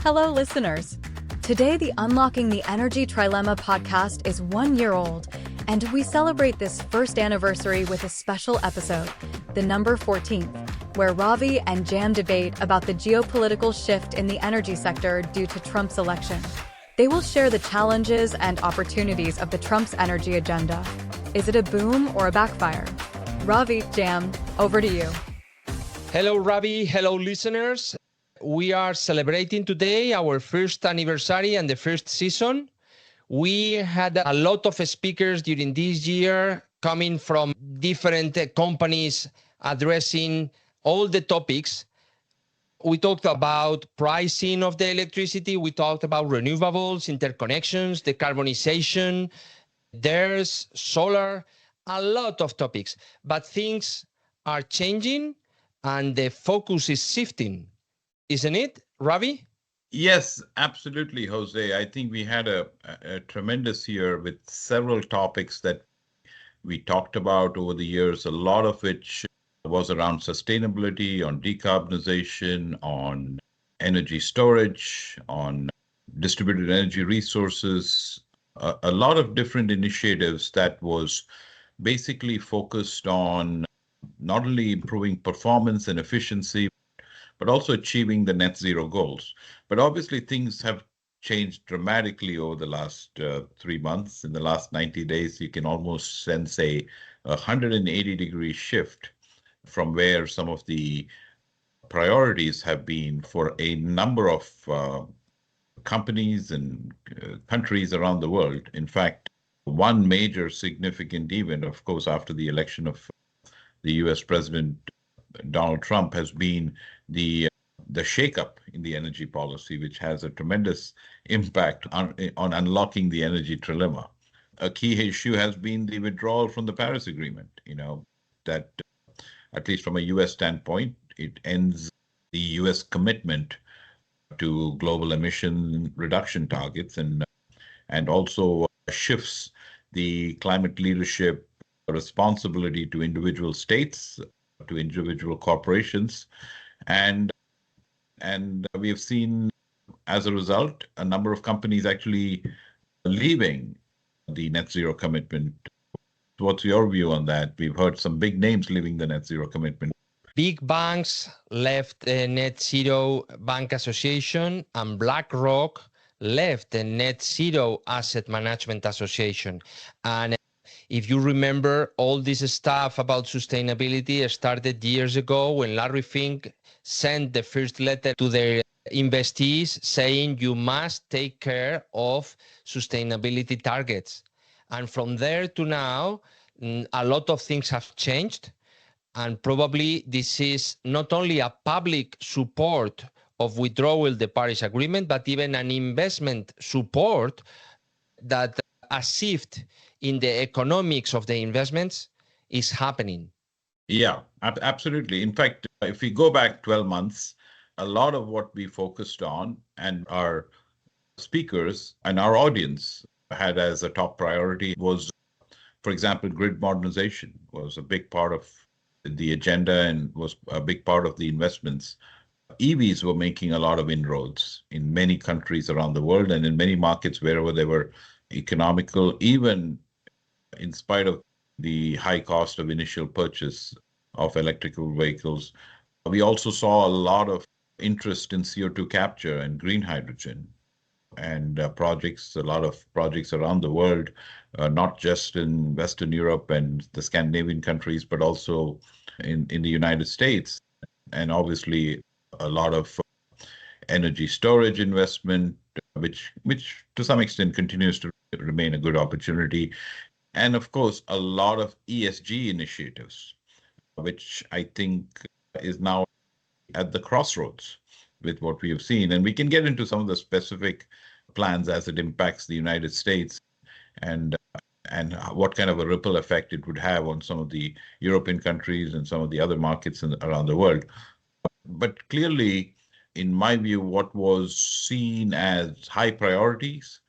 Hello, listeners. Today, the Unlocking the Energy Trilemma podcast is 1 year old, and we celebrate this first anniversary with a special episode, the number 14th, where Ravi and JAM debate about the geopolitical shift in the energy sector due to Trump's election. They will share the challenges and opportunities of the Trump's energy agenda. Is it a boom or a backfire? Ravi, JAM, over to you. Hello, Ravi. Hello, listeners. We are celebrating today our first anniversary and the first season. We had a lot of speakers during this year coming from different companies addressing all the topics. We talked about pricing of the electricity. We talked about renewables, interconnections, decarbonization, there's solar, a lot of topics. But things are changing and the focus is shifting. Isn't it, Ravi? Yes, absolutely, Jose. I think we had a tremendous year with several topics that we talked about over the years, a lot of which was around sustainability, on decarbonization, on energy storage, on distributed energy resources, a lot of different initiatives that was basically focused on not only improving performance and efficiency, but also achieving the net zero goals. But obviously, things have changed dramatically over the last 3 months. In the last 90 days, you can almost sense a 180-degree shift from where some of the priorities have been for a number of companies and countries around the world. In fact, one major significant event, of course, after the election of the US President Donald Trump has been the shakeup in the energy policy, which has a tremendous impact on unlocking the energy trilemma. A key issue has been the withdrawal from the Paris Agreement, that at least from a US standpoint, it ends the US commitment to global emission reduction targets and also shifts the climate leadership responsibility to individual states, to individual corporations, and we have seen, as a result, a number of companies actually leaving the net zero commitment. What's your view on that? We've heard some big names leaving the net zero commitment. Big banks left the Net Zero Bank Association, and BlackRock left the Net Zero Asset Management Association. And if you remember, all this stuff about sustainability started years ago when Larry Fink sent the first letter to their investees saying you must take care of sustainability targets. And from there to now, a lot of things have changed. And probably this is not only a public support of withdrawal the Paris Agreement, but even an investment support that a shift in the economics of the investments is happening. Yeah, absolutely. In fact, if we go back 12 months, a lot of what we focused on and our speakers and our audience had as a top priority was, for example, grid modernization was a big part of the agenda and was a big part of the investments. EVs were making a lot of inroads in many countries around the world and in many markets wherever they were economical, even in spite of the high cost of initial purchase of electrical vehicles. We also saw a lot of interest in CO2 capture and green hydrogen and a lot of projects around the world, not just in Western Europe and the Scandinavian countries, but also in the United States. And obviously a lot of energy storage investment, which to some extent continues to remain a good opportunity. And of course, a lot of ESG initiatives, which I think is now at the crossroads with what we have seen. And we can get into some of the specific plans as it impacts the United States and what kind of a ripple effect it would have on some of the European countries and some of the other markets around the world. But clearly, in my view, what was seen as high priorities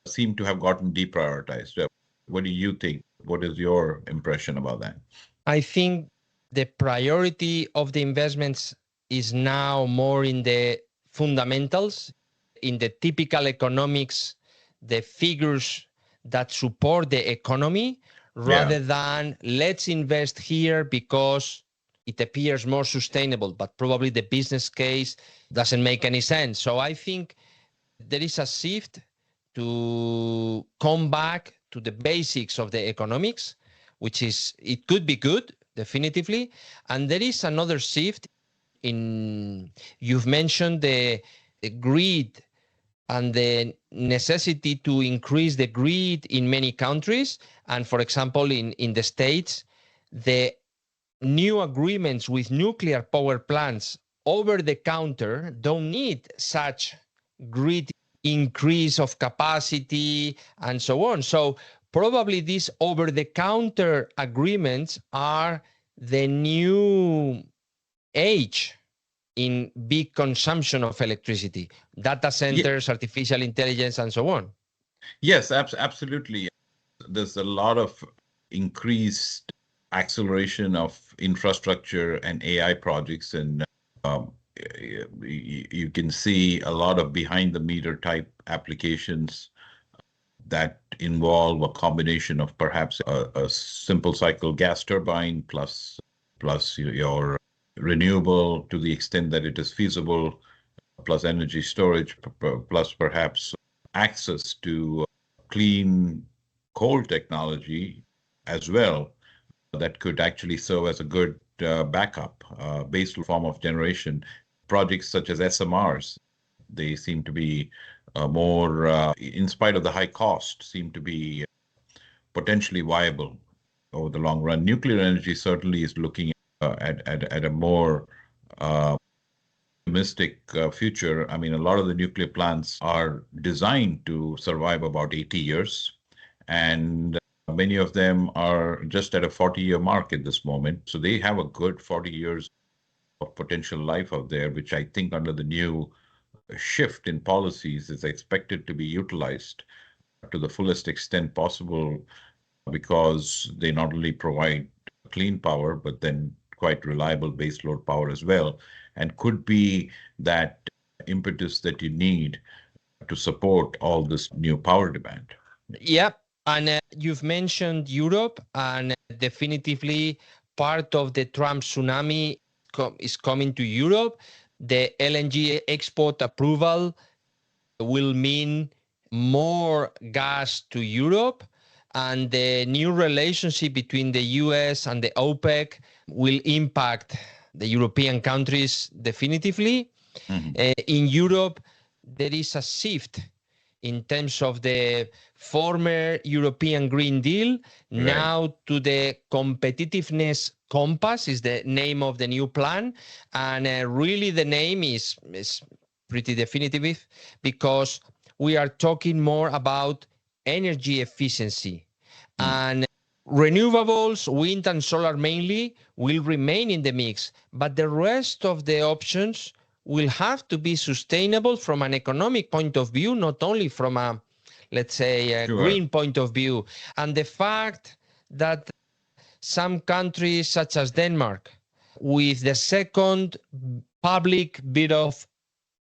seem to have gotten deprioritized. What do you think? What is your impression about that? I think the priority of the investments is now more in the fundamentals, in the typical economics, the figures that support the economy, rather than let's invest here because it appears more sustainable, but probably the business case doesn't make any sense. So I think there is a shift to come back to the basics of the economics, which is, it could be good, definitively. And there is another shift in, you've mentioned the greed and the necessity to increase the greed in many countries. And for example, in the States, the new agreements with nuclear power plants over the counter don't need such great increase of capacity and so on. So probably these over the counter agreements are the new age in big consumption of electricity, data centers, artificial intelligence, and so on. Yes, absolutely. There's a lot of increased acceleration of infrastructure and AI projects, and you can see a lot of behind the meter type applications that involve a combination of perhaps a simple cycle gas turbine plus your renewable to the extent that it is feasible, plus energy storage, plus perhaps access to clean coal technology as well, that could actually serve as a good backup, base form of generation. Projects such as SMRs, they seem to be more, in spite of the high cost, seem to be potentially viable over the long run. Nuclear energy certainly is looking at a more optimistic future. I mean, a lot of the nuclear plants are designed to survive about 80 years, and many of them are just at a 40-year mark at this moment. So they have a good 40 years of potential life out there, which I think under the new shift in policies is expected to be utilized to the fullest extent possible, because they not only provide clean power, but then quite reliable baseload power as well, and could be that impetus that you need to support all this new power demand. Yep. And you've mentioned Europe, and definitively part of the Trump tsunami is coming to Europe. The LNG export approval will mean more gas to Europe, and the new relationship between the US and the OPEC will impact the European countries definitively. In Europe, there is a shift in terms of the former European Green Deal, now to the competitiveness compass is the name of the new plan. And really the name is pretty definitive, because we are talking more about energy efficiency. And renewables, wind and solar mainly, will remain in the mix, but the rest of the options will have to be sustainable from an economic point of view, not only from a, let's say, a green point of view. And the fact that some countries such as Denmark, with the second public bid of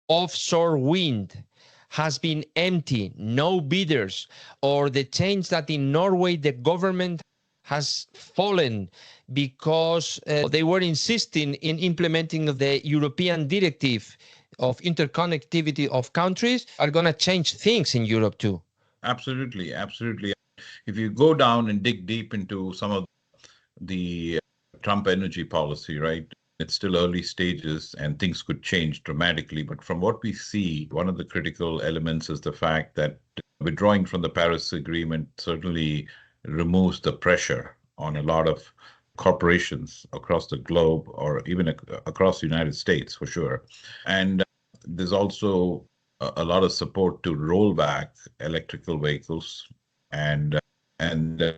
offshore wind, has been empty, no bidders, or the change that in Norway the government has fallen because they were insisting in implementing the European directive of interconnectivity of countries, are going to change things in Europe too. Absolutely, absolutely. If you go down and dig deep into some of the Trump energy policy, right? It's still early stages and things could change dramatically. But from what we see, one of the critical elements is the fact that withdrawing from the Paris Agreement certainly removes the pressure on a lot of corporations across the globe, or even across the United States for sure. And there's also a lot of support to roll back electrical vehicles and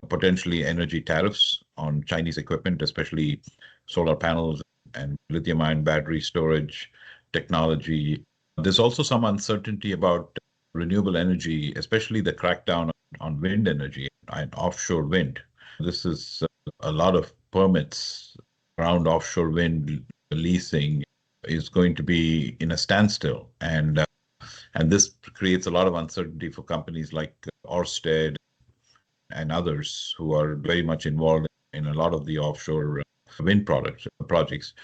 potentially energy tariffs on Chinese equipment, especially solar panels and lithium-ion battery storage technology. There's also some uncertainty about renewable energy, especially the crackdown on wind energy and offshore wind. This is a lot of permits around offshore wind leasing is going to be in a standstill, and this creates a lot of uncertainty for companies like Ørsted and others who are very much involved in a lot of the offshore wind projects.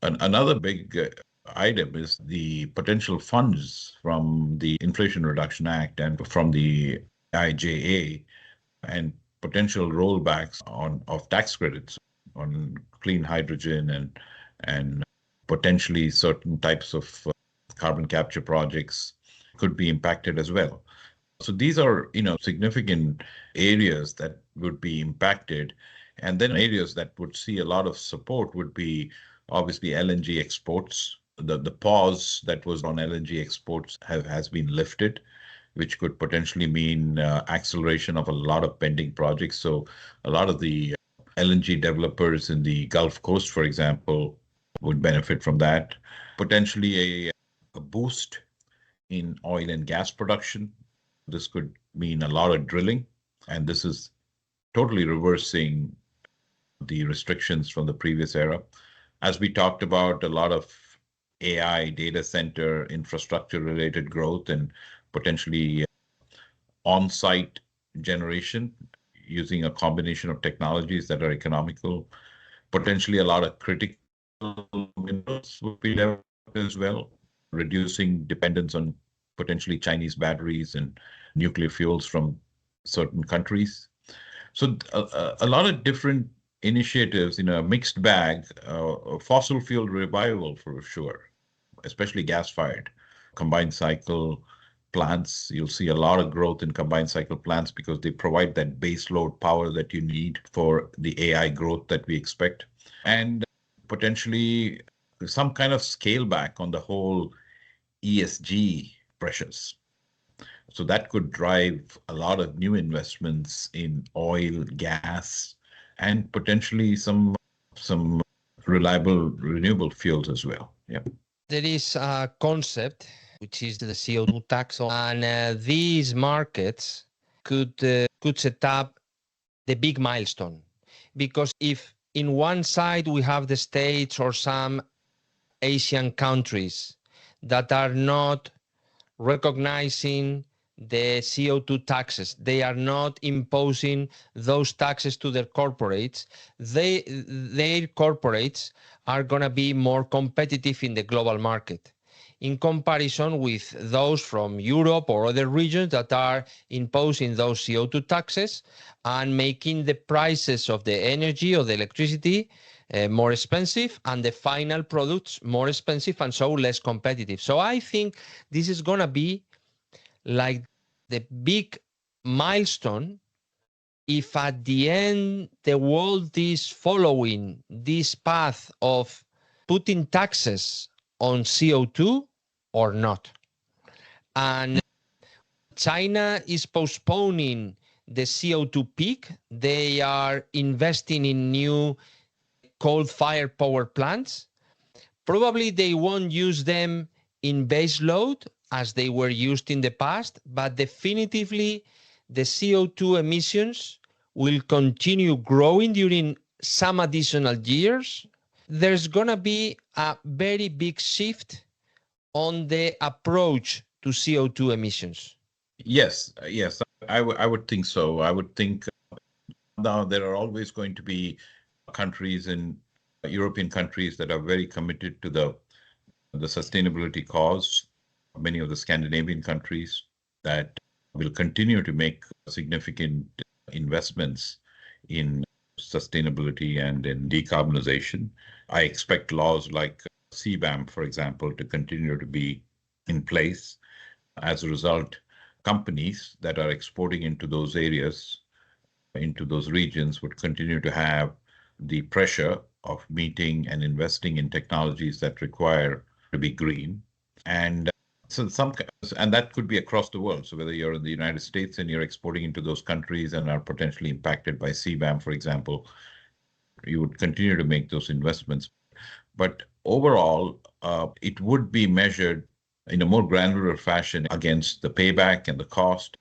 Another big item is the potential funds from the Inflation Reduction Act and from the IJA, and potential rollbacks of tax credits on clean hydrogen and potentially certain types of carbon capture projects could be impacted as well. So these are, significant areas that would be impacted. And then areas that would see a lot of support would be obviously LNG exports. The pause that was on LNG exports has been lifted, which could potentially mean acceleration of a lot of pending projects. So a lot of the LNG developers in the Gulf Coast, for example, would benefit from that. Potentially a boost in oil and gas production. This could mean a lot of drilling, and this is totally reversing the restrictions from the previous era. As we talked about, a lot of AI data center infrastructure related growth and potentially on-site generation using a combination of technologies that are economical. Potentially a lot of critical minerals would be developed as well, reducing dependence on potentially Chinese batteries and nuclear fuels from certain countries. So a lot of different initiatives in a mixed bag, fossil fuel revival for sure, especially gas-fired. Combined cycle plants, you'll see a lot of growth in combined cycle plants because they provide that base load power that you need for the AI growth that we expect. And potentially some kind of scale back on the whole ESG pressures. So that could drive a lot of new investments in oil, gas, and potentially some reliable renewable fuels as well. Yeah. There is a concept which is the CO2 tax, and these markets could set up the big milestone, because if in one side we have the States or some Asian countries that are not recognizing the CO2 taxes, they are not imposing those taxes to their corporates, their corporates are going to be more competitive in the global market in comparison with those from Europe or other regions that are imposing those CO2 taxes and making the prices of the energy or the electricity more expensive and the final products more expensive and so less competitive. So I think this is going to be like the big milestone if at the end the world is following this path of putting taxes on CO2 or not. And China is postponing the CO2 peak. They are investing in new coal-fired power plants. Probably they won't use them in base load as they were used in the past, but definitively the CO2 emissions will continue growing during some additional years. There's going to be a very big shift on the approach to CO2 emissions. Yes, I would think so. I would think now there are always going to be countries in European countries that are very committed to the sustainability cause. Many of the Scandinavian countries that will continue to make significant investments in sustainability and in decarbonization. I expect laws like CBAM, for example, to continue to be in place. As a result, companies that are exporting into those areas, into those regions, would continue to have the pressure of meeting and investing in technologies that require to be green. And and that could be across the world. So whether you're in the United States and you're exporting into those countries and are potentially impacted by CBAM, for example, you would continue to make those investments. But overall, it would be measured in a more granular fashion against the payback and the cost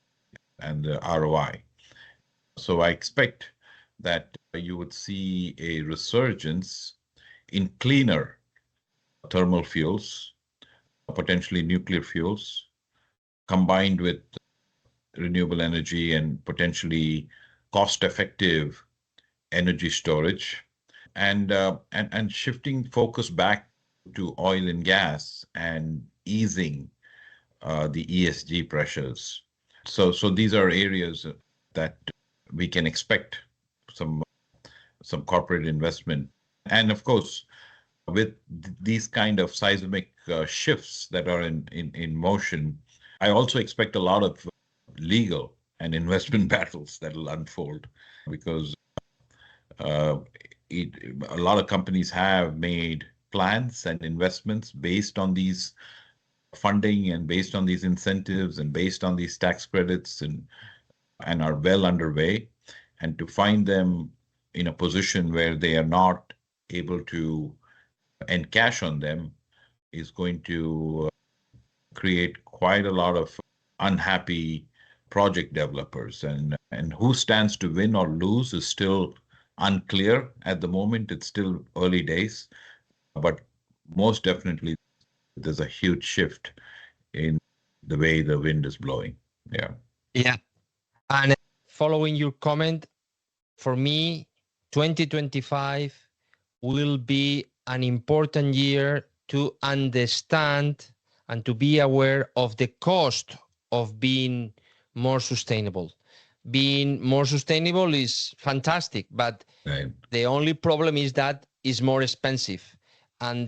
and the ROI. So I expect that you would see a resurgence in cleaner thermal fuels, potentially nuclear fuels, combined with renewable energy and potentially cost-effective energy storage, and shifting focus back to oil and gas and easing the ESG pressures. So these are areas that we can expect some corporate investment. And of course, with these kind of seismic shifts that are in motion, I also expect a lot of legal and investment battles that will unfold, because a lot of companies have made plans and investments based on these funding and based on these incentives and based on these tax credits, and are well underway. And to find them in a position where they are not able to encash on them is going to create quite a lot of unhappy project developers. And who stands to win or lose is still unclear at the moment. It's still early days, but most definitely there's a huge shift in the way the wind is blowing. Yeah. Yeah. And following your comment, for me, 2025 will be an important year to understand and to be aware of the cost of being more sustainable. Being more sustainable is fantastic, but Right. the only problem is that it's more expensive. And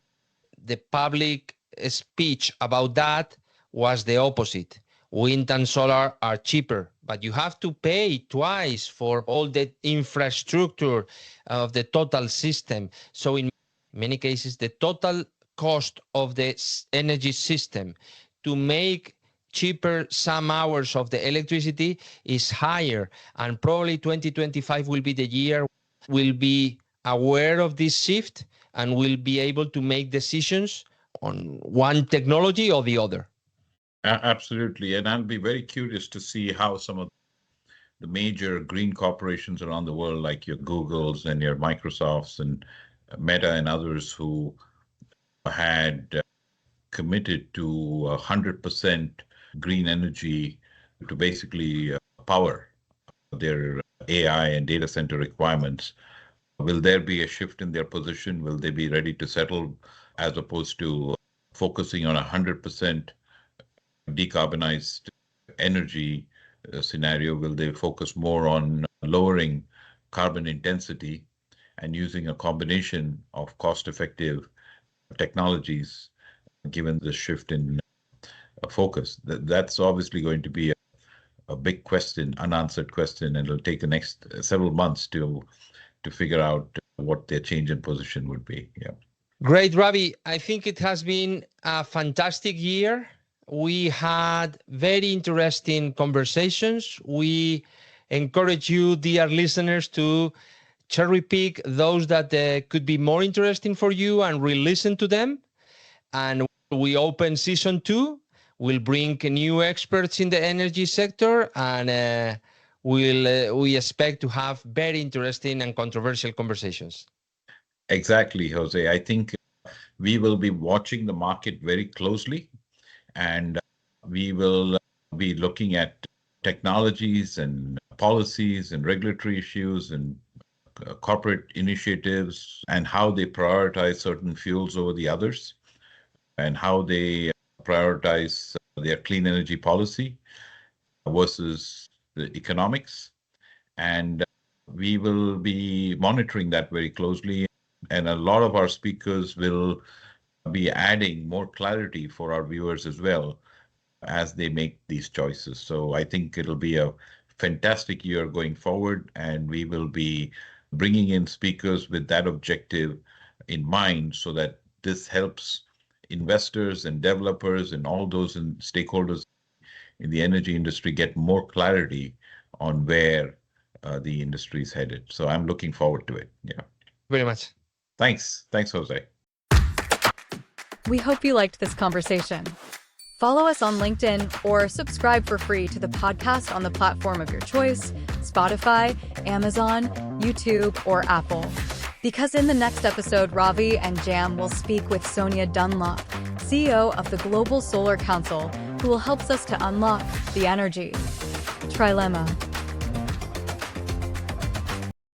the public speech about that was the opposite. Wind and solar are cheaper, but you have to pay twice for all the infrastructure of the total system. So in many cases, the total cost of the energy system to make cheaper some hours of the electricity is higher. And probably 2025 will be the year we'll be aware of this shift and will be able to make decisions on one technology or the other. Absolutely. And I'll be very curious to see how some of the major green corporations around the world, like your Googles and your Microsofts and Meta and others, who had committed to 100% green energy to basically power their AI and data center requirements. Will there be a shift in their position? Will they be ready to settle as opposed to focusing on 100% decarbonized energy scenario? Will they focus more on lowering carbon intensity and using a combination of cost-effective technologies, given the shift in focus? That's obviously going to be a big question, unanswered question, and it'll take the next several months to figure out what their change in position would be. Yeah. Great, Ravi. I think it has been a fantastic year. We had very interesting conversations. We encourage you, dear listeners, to cherry pick those that could be more interesting for you and re-listen to them. And we open season 2. We'll bring new experts in the energy sector, and we expect to have very interesting and controversial conversations. Exactly, Jose. I think we will be watching the market very closely, and we will be looking at technologies and policies and regulatory issues and corporate initiatives and how they prioritize certain fuels over the others, and how they prioritize their clean energy policy versus the economics. And we will be monitoring that very closely. And a lot of our speakers will be adding more clarity for our viewers as well as they make these choices. So I think it'll be a fantastic year going forward, and we will be bringing in speakers with that objective in mind, so that this helps investors and developers and all those stakeholders in the energy industry get more clarity on where the industry is headed. So I'm looking forward to it. Yeah. Very much. Thanks, Jose. We hope you liked this conversation. Follow us on LinkedIn or subscribe for free to the podcast on the platform of your choice: Spotify, Amazon, YouTube, or Apple. Because in the next episode, Ravi and JAM will speak with Sonia Dunlop, CEO of the Global Solar Council, who will help us to unlock the energy trilemma.